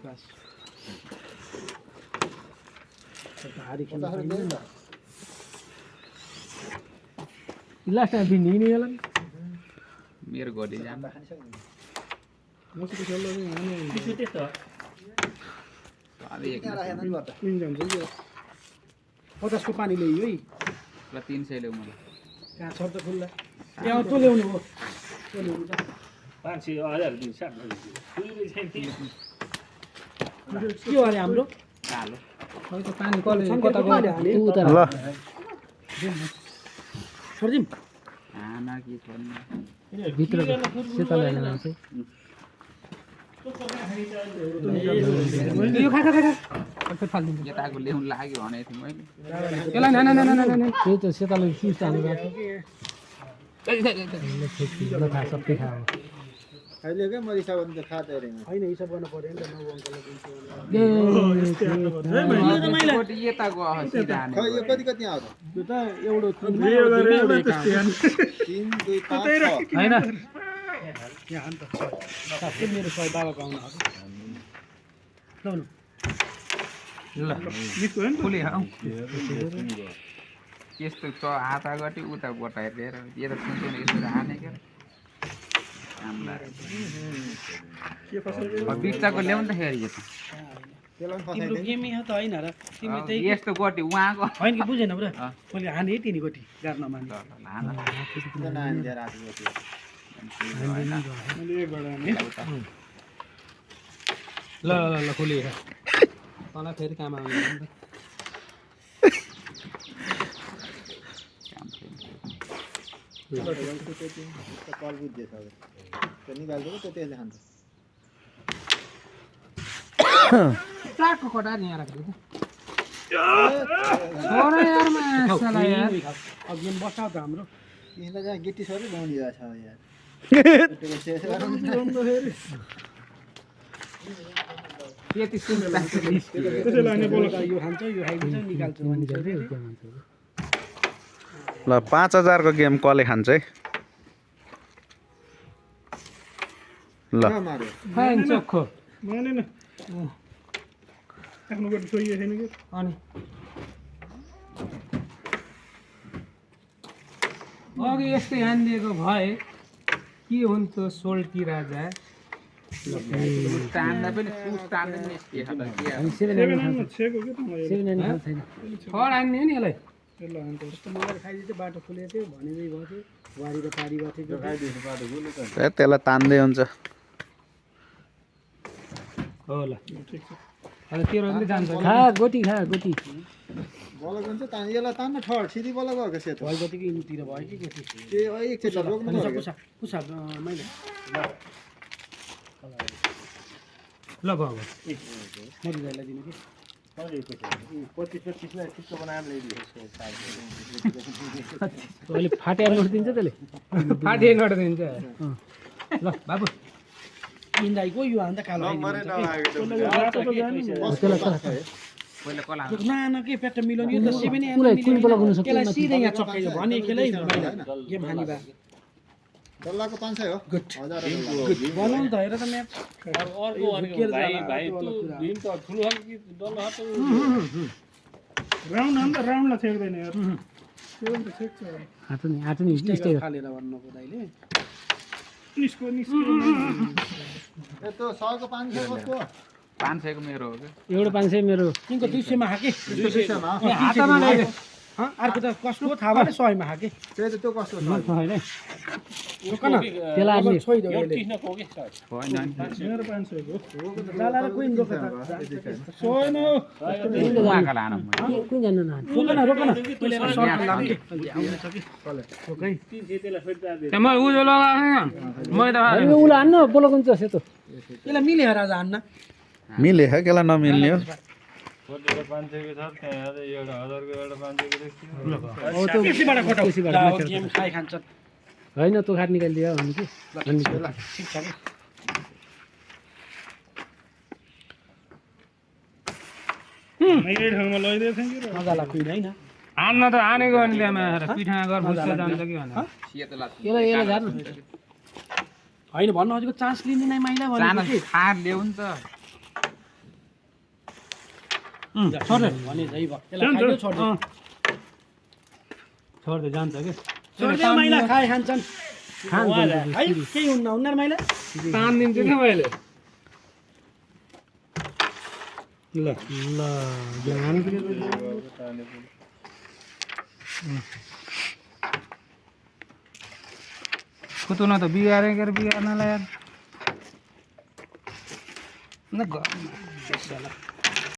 बस भारी खेल्नु पाइँदैन लास्ट टाइम पनि नि होला मेरो घडी जान्दा मसित खेल्नु नि त्यस्तो अरे एक हुन्छ 50 को पानी ल्याइयो है ल 300 ल्याउ मलाई कहाँ छ त खुल्ला यहाँ तँ ल्याउनु हो तँ ल्याउनु त 500,000 दिन्छ के हो अरे हाम्रो कालो खै त पानी कता गयो उता ल सर्दिम आना के भन्नु भित्र सेता ल्याउनु आउँछ यो खा खा खा खा फाल्दिन्छ यताको ल्याउन लाग्यो भनेको थिएँ मैले त्यसलाई ना ना ना ना ना त्यही त सेताले सिस हाल्नु गएको ल खा सबै खा अहिले के मैले हिसाब गर्नु खाता रे हैन हिसाब गर्न पर्यो नि त नौ अङ्कलले कोटी यताको सिधा हाने खै यो कति कति आउँछ त्यो त एउटो 3 2 5 हैन यहाँ हान त साथै मेरो सय बाबाको आउनु ल ल फुले हौ यस्तो छ हात अगाडि उता बटाएर लिएर यो त सुन्छौँ यसो हाने के बिचको ल्याउनु त फेरि यो त तिम्रो गेमै हो त हैन र तिमी त्यही यस्तो गोटी उहाँको हैन कि बुझेन ब्रो मैले हाने तिनी गोटी गार्न माने ल ल ल खोले तँलाई फेरि काम आउने कल बुझ्दैछ अब त्यो निकाल्दिएको त्यो त्यसले खान्छ चाकको कटा नि यहाँ राखेको छोरा यार मासला यार अब गेम बसाउ त हाम्रो यिनीलाई जहाँ गिटी सरी गाउँदै रहेछ यार त्यति सुन्दा यो खान्छ यो खाइदिन्छ निकाल्छ भनिन्छ ल 5000 को गेम कसले खान्छ है ल फाइन चोखो मानेन आफ्नो गोटी छोइयो छैन के अनि अघि यस्तै हानिदिएको भए के हुन्थ्यो सोल्टी राजा तान्दा पनि सुस तान्दा पनि यस्तो छेको के तपाईँ फर हान्ने हो नि यसलाई ल अन्त यस्तो मगर खाइदिन्छ बाटो खुलेको थियो भनेरै भयो थियो वारी र पारी भएको थियो त्यसलाई तान्दै हुन्छ हो ल ठिक छ अनि तेरो पनि जान्छ खा गोटी बल गन्छ तान यसलाई तान्न ठड सिधी बल गएको सेतो भयो गोटीको इन्तिर भयो कि गोटी त्यो एकचोटि रोक्नु पर्यो पुसा मैले ल भयो मरिदाइलाई दिनु कि अहिले फाटेर नटिदिन्छ त्यसले फाटेर नटिदिन्छ ल बाबु इन्दाइको यो हान्दा कालो नाना के पेट मिलाउने यो त सिबेनी त्यसलाई सिधै यहाँ चक्काइयो भने खेलै गेम हानी बा डल्लाको 500 हो बनाउनु त हेर त म्याच अर्को भाइ तँ दिन त ठुलो हो कि डल्लो हात राउन्ड हान्दा राउन्डलाई छेक्दैन यार त्यो त छेक्छ आटो नि स्टे खालेर भन्नुको दाइले निस्को त्यो 100 को 500 कसको 500 को मेरो हो के एउटा 500 मेरो तिनको 200 मा हाके 200 मा हातमा ल्याए अर्को त कसको थाहा भएन 100 मा हाके त्यो त त्यो कसको छ हैन रोकन त्यसलाई अहिले छोइदेऊ अहिले होइन मेरो 500 हो लाला कुइन रोक त सोइन उहाँका लान कुइन जान्न न रोकन पहिले सर्ट लाग्यो आउँछ कि रोकै म उजो लगाएन मैले त उला हान्न बोलक हुन्छ सेतो यसलाई मिले राजा हान्न मिले है केला नमिल्ने हो 500 को छ त्यहाँ एउटा 1000 को एउटा 500 को देखियो हो त केसीबाट कटाउ गेम खाइ खान्छ हैन तँ खाट निकालिदियो भने कि ल ठीक छ के मैले ठाउँमा लैदै थिएँ कि मजा लाग्छ हैन हान्न त हानेको अनि ल्यामा पिठा गर बुझ्छ जान्छ कि भने यसलाई झार्नु हैन भन्नु हजुरको चान्स लिने नै माइला जान भने खार ल्याउ नि त छोड्दे भने झै भयो त्यसलाई खाइदियो छोड्दे छोड्दे जान्छ के छोड्दे माइला खाए खान्छन् खान्छ है केही हुन्न माइला तान दिन्छु नि मैले ल ल ज्ञान कुतुन त बिगार्नलाई यार न